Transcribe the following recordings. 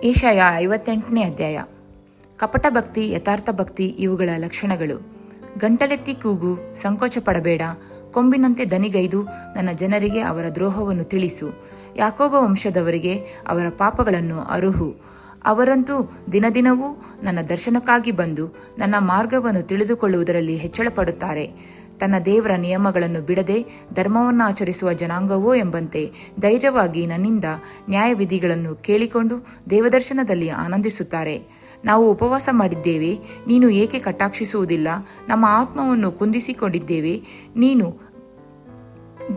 ಏಷಯ 58ನೇ ಅಧ್ಯಾಯ. ಕಪಟ ಭಕ್ತಿ, ಯಥಾರ್ಥ ಭಕ್ತಿ ಇವುಗಳ ಲಕ್ಷಣಗಳು. ಗಂಟಲೆತ್ತಿ ಕೂಗು, ಸಂಕೋಚ ಪಡಬೇಡ. ಕೊಂಬಿನಂತೆ ದನಿಗೈದು ನನ್ನ ಜನರಿಗೆ ಅವರ ದ್ರೋಹವನ್ನು ತಿಳಿಸು. ಯಾಕೋಬ ವಂಶದವರಿಗೆ ಅವರ ಪಾಪಗಳನ್ನು ಅರುಹು. ಅವರಂತೂ ದಿನದಿನವೂ ನನ್ನ ದರ್ಶನಕ್ಕಾಗಿ ಬಂದು ನನ್ನ ಮಾರ್ಗವನ್ನು ತಿಳಿದುಕೊಳ್ಳುವುದರಲ್ಲಿ ಹೆಚ್ಚಳಪಡುತ್ತಾರೆ. ತನ್ನ ದೇವರ ನಿಯಮಗಳನ್ನು ಬಿಡದೆ ಧರ್ಮವನ್ನಾಚರಿಸುವ ಜನಾಂಗವೋ ಎಂಬಂತೆ ಧೈರ್ಯವಾಗಿ ನನ್ನಿಂದ ನ್ಯಾಯವಿಧಿಗಳನ್ನು ಕೇಳಿಕೊಂಡು ದೇವದರ್ಶನದಲ್ಲಿ ಆನಂದಿಸುತ್ತಾರೆ. ನಾವು ಉಪವಾಸ ಮಾಡಿದ್ದೇವೆ, ನೀನು ಏಕೆ ಕಟಾಕ್ಷಿಸುವುದಿಲ್ಲ? ನಮ್ಮ ಆತ್ಮವನ್ನು ಕುಂದಿಸಿಕೊಂಡಿದ್ದೇವೆ, ನೀನು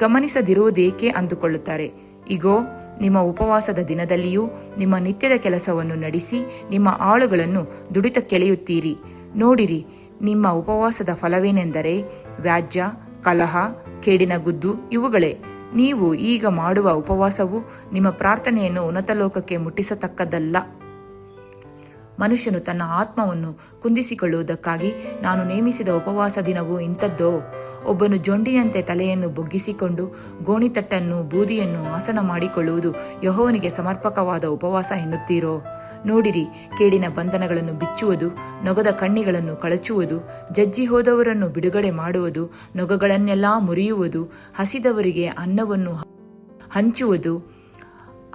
ಗಮನಿಸದಿರುವುದೇಕೆ ಅಂದುಕೊಳ್ಳುತ್ತಾರೆ. ಇಗೋ, ನಿಮ್ಮ ಉಪವಾಸದ ದಿನದಲ್ಲಿಯೂ ನಿಮ್ಮ ನಿತ್ಯದ ಕೆಲಸವನ್ನು ನಡೆಸಿ ನಿಮ್ಮ ಆಳುಗಳನ್ನು ದುಡಿತಕ್ಕೆಳೆಯುತ್ತೀರಿ. ನೋಡಿರಿ, ನಿಮ್ಮ ಉಪವಾಸದ ಫಲವೇನೆಂದರೆ ವ್ಯಾಜ್ಯ, ಕಲಹ, ಕೇಡಿನ ಗುದ್ದು ಇವುಗಳೇ. ನೀವು ಈಗ ಮಾಡುವ ಉಪವಾಸವು ನಿಮ್ಮ ಪ್ರಾರ್ಥನೆಯನ್ನು ಉನ್ನತ ಲೋಕಕ್ಕೆ ಮುಟ್ಟಿಸತಕ್ಕದ್ದಲ್ಲ. ಮನುಷ್ಯನು ತನ್ನ ಆತ್ಮವನ್ನು ಕುಂದಿಸಿಕೊಳ್ಳುವುದಕ್ಕಾಗಿ ನಾನು ನೇಮಿಸಿದ ಉಪವಾಸ ದಿನವು ಇಂಥದ್ದೋ? ಒಬ್ಬನು ಜೊಂಡಿನಂತೆ ತಲೆಯನ್ನು ಬೊಗ್ಗಿಸಿಕೊಂಡು ಗೋಣಿತಟ್ಟನ್ನು ಬೂದಿಯನ್ನು ಆಸನ ಮಾಡಿಕೊಳ್ಳುವುದು ಯೆಹೋವನಿಗೆ ಸಮರ್ಪಕವಾದ ಉಪವಾಸ ಎನ್ನುತ್ತೀರೋ? ನೋಡಿರಿ, ಕೇಡಿನ ಬಂಧನಗಳನ್ನು ಬಿಚ್ಚುವುದು, ನೊಗದ ಕಣ್ಣಿಗಳನ್ನು ಕಳಚುವುದು, ಜಜ್ಜಿ ಹೋದವರನ್ನು ಬಿಡುಗಡೆ ಮಾಡುವುದು, ನೊಗಗಳನ್ನೆಲ್ಲ ಮುರಿಯುವುದು, ಹಸಿದವರಿಗೆ ಅನ್ನವನ್ನು ಹಂಚುವುದು,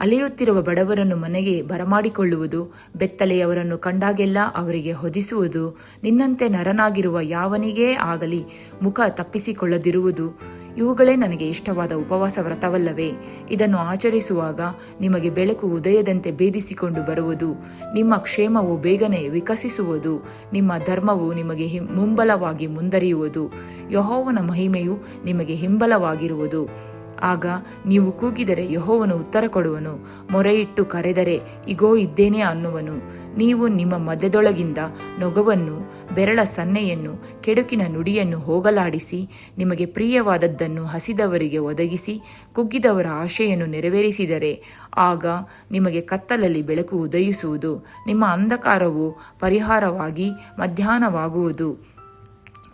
ಅಲೆಯುತ್ತಿರುವ ಬಡವರನ್ನು ಮನೆಗೆ ಬರಮಾಡಿಕೊಳ್ಳುವುದು, ಬೆತ್ತಲೆಯವರನ್ನು ಕಂಡಾಗೆಲ್ಲ ಅವರಿಗೆ ಹೊದಿಸುವುದು, ನಿನ್ನಂತೆ ನರನಾಗಿರುವ ಯಾವನಿಗೇ ಆಗಲಿ ಮುಖ ತಪ್ಪಿಸಿಕೊಳ್ಳದಿರುವುದು, ಇವುಗಳೇ ನನಗೆ ಇಷ್ಟವಾದ ಉಪವಾಸ ವ್ರತವಲ್ಲವೇ? ಇದನ್ನು ಆಚರಿಸುವಾಗ ನಿಮಗೆ ಬೆಳಕು ಉದಯದಂತೆ ಭೇದಿಸಿಕೊಂಡು ಬರುವುದು, ನಿಮ್ಮ ಕ್ಷೇಮವು ಬೇಗನೆ ವಿಕಸಿಸುವುದು, ನಿಮ್ಮ ಧರ್ಮವು ನಿಮಗೆ ಮುಂಬಲವಾಗಿ ಮುಂದರಿಯುವುದು, ಯೆಹೋವನ ಮಹಿಮೆಯು ನಿಮಗೆ ಹಿಂಬಲವಾಗಿರುವುದು. ಆಗ ನೀವು ಕೂಗಿದರೆ ಯೆಹೋವನು ಉತ್ತರ ಕೊಡುವನು, ಮೊರೆಯಿಟ್ಟು ಕರೆದರೆ ಇಗೋ ಇದ್ದೇನೆ ಅನ್ನುವನು. ನೀವು ನಿಮ್ಮ ಮಧ್ಯದೊಳಗಿಂದ ನೊಗವನ್ನು, ಬೆರಳ ಸನ್ನೆಯನ್ನು, ಕೆಡುಕಿನ ನುಡಿಯನ್ನು ಹೋಗಲಾಡಿಸಿ, ನಿಮಗೆ ಪ್ರಿಯವಾದದ್ದನ್ನು ಹಸಿದವರಿಗೆ ಒದಗಿಸಿ, ಕುಗ್ಗಿದವರ ಆಶೆಯನ್ನು ನೆರವೇರಿಸಿದರೆ ಆಗ ನಿಮಗೆ ಕತ್ತಲಲ್ಲಿ ಬೆಳಕು ಉದಯಿಸುವುದು, ನಿಮ್ಮ ಅಂಧಕಾರವು ಪರಿಹಾರವಾಗಿ ಮಧ್ಯಾಹ್ನವಾಗುವುದು.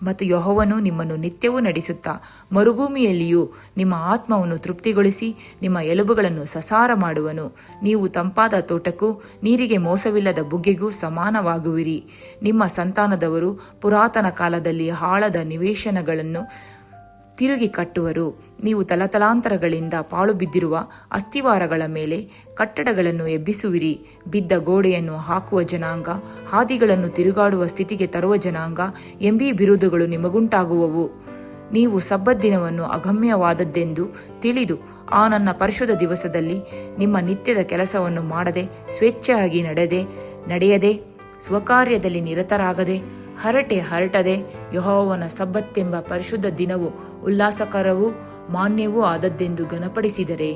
ಮತ್ತು ಯೆಹೋವನು ನಿಮ್ಮನ್ನು ನಿತ್ಯವೂ ನಡೆಸುತ್ತಾ ಮರುಭೂಮಿಯಲ್ಲಿಯೂ ನಿಮ್ಮ ಆತ್ಮವನ್ನು ತೃಪ್ತಿಗೊಳಿಸಿ ನಿಮ್ಮ ಎಲುಬುಗಳನ್ನು ಸಸಾರ ಮಾಡುವನು. ನೀವು ತಂಪಾದ ತೋಟಕ್ಕೂ ನೀರಿಗೆ ಮೋಸವಿಲ್ಲದ ಬುಗ್ಗೆಗೂ ಸಮಾನವಾಗುವಿರಿ. ನಿಮ್ಮ ಸಂತಾನದವರು ಪುರಾತನ ಕಾಲದಲ್ಲಿ ಹಾಳಾದ ನಿವೇಶನಗಳನ್ನು ತಿರುಗಿ ಕಟ್ಟುವರು. ನೀವು ತಲತಲಾಂತರಗಳಿಂದ ಪಾಳು ಬಿದ್ದಿರುವ ಅಸ್ಥಿವಾರಗಳ ಮೇಲೆ ಕಟ್ಟಡಗಳನ್ನು ಎಬ್ಬಿಸುವಿರಿ. ಬಿದ್ದ ಗೋಡೆಯನ್ನು ಹಾಕುವ ಜನಾಂಗ, ಹಾದಿಗಳನ್ನು ತಿರುಗಾಡುವ ಸ್ಥಿತಿಗೆ ತರುವ ಜನಾಂಗ ಎಂಬೀ ಬಿರುದುಗಳು ನಿಮಗುಂಟಾಗುವವು. ನೀವು ಸಬ್ಬತ್ ದಿನವನ್ನು ಅಗಮ್ಯವಾದದ್ದೆಂದು ತಿಳಿದು ಆ ನನ್ನ ಪರಿಶುದ್ಧ ದಿವಸದಲ್ಲಿ ನಿಮ್ಮ ನಿತ್ಯದ ಕೆಲಸವನ್ನು ಮಾಡದೆ, ಸ್ವೇಚ್ಛೆಯಾಗಿ ನಡೆಯದೆ, ಸ್ವಕಾರ್ಯದಲ್ಲಿ ನಿರತರಾಗದೆ, ಹರಟದೆ, ಯೆಹೋವನ ಸಬ್ಬತ್ತೆಂಬ ಪರಿಶುದ್ಧ ದಿನವು ಉಲ್ಲಾಸಕರವೂ ಮಾನ್ಯವೂ ಆದದ್ದೆಂದು ಘನಪಡಿಸಿದರೆ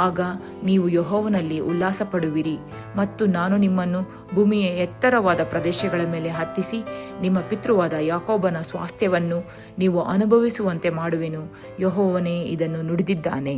ಆಗ ನೀವು ಯೆಹೋವನಲ್ಲಿ ಉಲ್ಲಾಸ ಪಡುವಿರಿ. ಮತ್ತು ನಾನು ನಿಮ್ಮನ್ನು ಭೂಮಿಯ ಎತ್ತರವಾದ ಪ್ರದೇಶಗಳ ಮೇಲೆ ಹತ್ತಿಸಿ ನಿಮ್ಮ ಪಿತೃವಾದ ಯಾಕೋಬನ ಸ್ವಾಸ್ಥ್ಯವನ್ನು ನೀವು ಅನುಭವಿಸುವಂತೆ ಮಾಡುವೆನು. ಯೆಹೋವನೇ ಇದನ್ನು ನುಡಿದಿದ್ದಾನೆ.